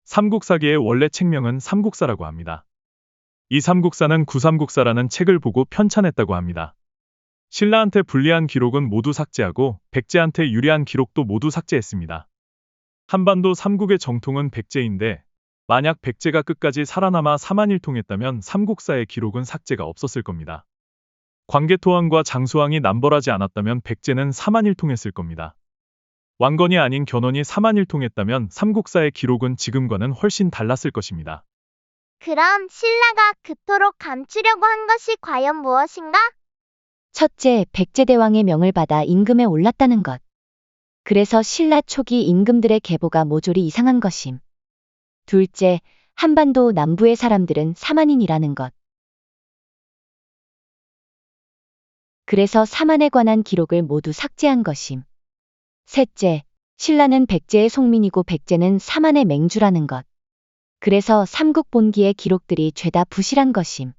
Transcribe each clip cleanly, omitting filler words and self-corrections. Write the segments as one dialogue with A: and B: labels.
A: 삼국사기의 원래 책명은 삼국사라고 합니다. 이 삼국사는 구삼국사라는 책을 보고 편찬했다고 합니다. 신라한테 불리한 기록은 모두 삭제하고 백제한테 유리한 기록도 모두 삭제했습니다. 한반도 삼국의 정통은 백제인데 만약 백제가 끝까지 살아남아 사만일통했다면 삼국사의 기록은 삭제가 없었을 겁니다. 광개토왕과 장수왕이 남벌하지 않았다면 백제는 사만일통했을 겁니다. 왕건이 아닌 견훤이 사만일통했다면 삼국사의 기록은 지금과는 훨씬 달랐을 것입니다.
B: 그럼 신라가 그토록 감추려고 한 것이 과연 무엇인가?
C: 첫째, 백제대왕의 명을 받아 임금에 올랐다는 것. 그래서 신라 초기 임금들의 계보가 모조리 이상한 것임. 둘째, 한반도 남부의 사람들은 사만인이라는 것. 그래서 사만에 관한 기록을 모두 삭제한 것임. 셋째, 신라는 백제의 속민이고 백제는 사만의 맹주라는 것. 그래서 삼국본기의 기록들이 죄다 부실한 것임.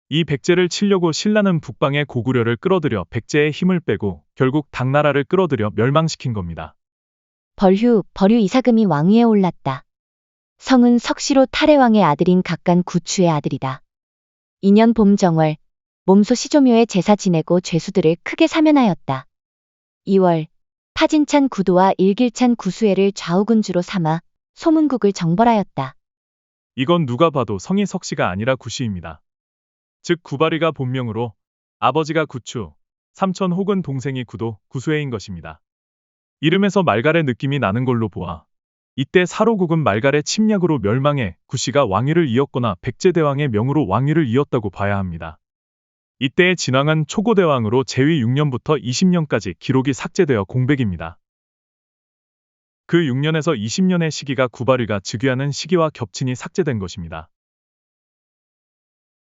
A: 이 백제를 치려고 신라는 북방의 고구려를 끌어들여 백제의 힘을 빼고 결국 당나라를 끌어들여 멸망시킨 겁니다.
C: 벌휴 이사금이 왕위에 올랐다. 성은 석시로 탈해왕의 아들인 각간 구추의 아들이다. 2년 봄 정월, 몸소 시조묘에 제사 지내고 죄수들을 크게 사면하였다. 2월, 파진찬 구도와 일길찬 구수애를 좌우군주로 삼아 소문국을 정벌하였다.
A: 이건 누가 봐도 성이 석씨가 아니라 구씨입니다. 즉 구바리가 본명으로 아버지가 구추, 삼촌 혹은 동생이 구도, 구수애인 것입니다. 이름에서 말갈의 느낌이 나는 걸로 보아 이때 사로국은 말갈의 침략으로 멸망해 구씨가 왕위를 이었거나 백제대왕의 명으로 왕위를 이었다고 봐야 합니다. 이때의 진왕은 초고대왕으로 제위 6년부터 20년까지 기록이 삭제되어 공백입니다. 그 6년에서 20년의 시기가 구바리가 즉위하는 시기와 겹치니 삭제된 것입니다.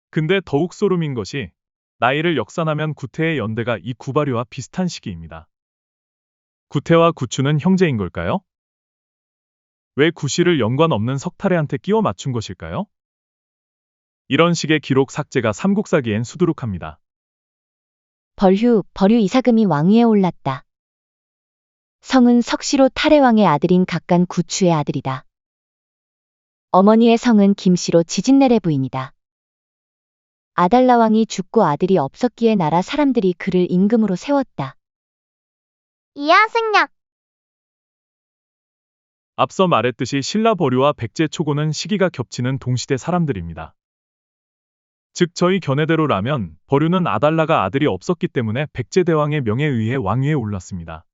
A: 근데 더욱 소름인 것이 나이를 역산하면 구태의 연대가 이 구바리와 비슷한 시기입니다. 구태와 구추는 형제인 걸까요? 왜 구씨를 연관 없는 석탈해한테 끼워 맞춘 것일까요? 이런 식의 기록 삭제가 삼국사기엔 수두룩합니다.
C: 벌휴 이사금이 왕위에 올랐다. 성은 석시로 탈해왕의 아들인 각간 구추의 아들이다. 어머니의 성은 김씨로 지진내래 부인이다. 아달라 왕이 죽고 아들이 없었기에 나라 사람들이 그를 임금으로 세웠다.
B: 이하 생략.
A: 앞서 말했듯이 신라 버류와 백제 초고는 시기가 겹치는 동시대 사람들입니다. 즉 저희 견해대로라면 버류는 아달라가 아들이 없었기 때문에 백제대왕의 명에 의해 왕위에 올랐습니다.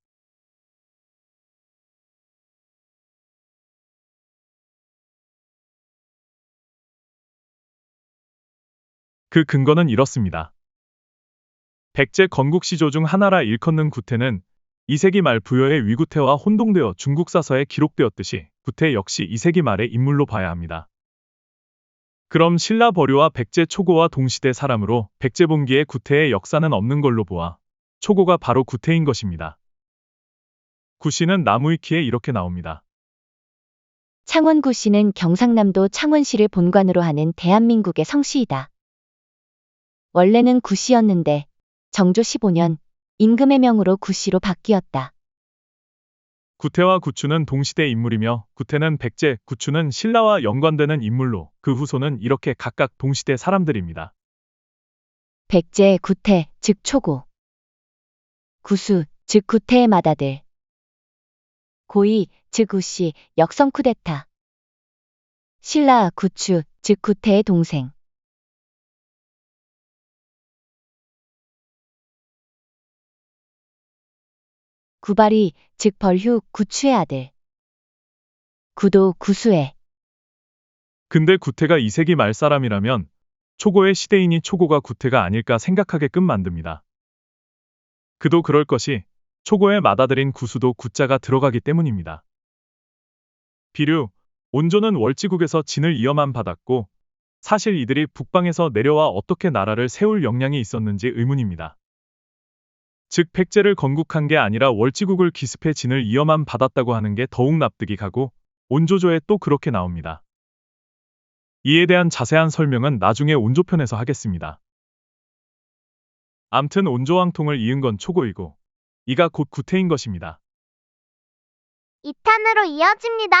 A: 그 근거는 이렇습니다. 백제 건국시조 중 하나라 일컫는 구태는 2세기 말 부여의 위구태와 혼동되어 중국 사서에 기록되었듯이 구태 역시 2세기 말의 인물로 봐야 합니다. 그럼 신라 버류와 백제 초고와 동시대 사람으로 백제본기에 구태의 역사는 없는 걸로 보아 초고가 바로 구태인 것입니다. 구씨는 나무위키에 이렇게 나옵니다.
C: 창원구씨는 경상남도 창원시를 본관으로 하는 대한민국의 성씨이다. 원래는 구씨였는데 정조 15년 임금의 명으로 구씨로 바뀌었다.
A: 구태와 구추는 동시대 인물이며 구태는 백제, 구추는 신라와 연관되는 인물로 그 후손은 이렇게 각각 동시대 사람들입니다.
C: 백제, 구태, 즉 초고. 구수, 즉 구태의 맏아들. 고이, 즉 구씨, 역성 쿠데타. 신라, 구추, 즉 구태의 동생. 구바리, 즉 벌휴, 구추의 아들. 구도, 구수애.
A: 근데 구태가 2세기 말 사람이라면 초고의 시대이니 초고가 구태가 아닐까 생각하게끔 만듭니다. 그도 그럴 것이 초고의 맏아들인 구수도 구자가 들어가기 때문입니다. 비류, 온조는 월지국에서 진을 이어만 받았고 사실 이들이 북방에서 내려와 어떻게 나라를 세울 역량이 있었는지 의문입니다. 즉 백제를 건국한 게 아니라 월지국을 기습해 진을 이어만 받았다고 하는 게 더욱 납득이 가고 온조조에 또 그렇게 나옵니다. 이에 대한 자세한 설명은 나중에 온조편에서 하겠습니다. 암튼 온조왕통을 이은 건 초고이고 이가 곧 구태인 것입니다.
B: 2탄으로 이어집니다.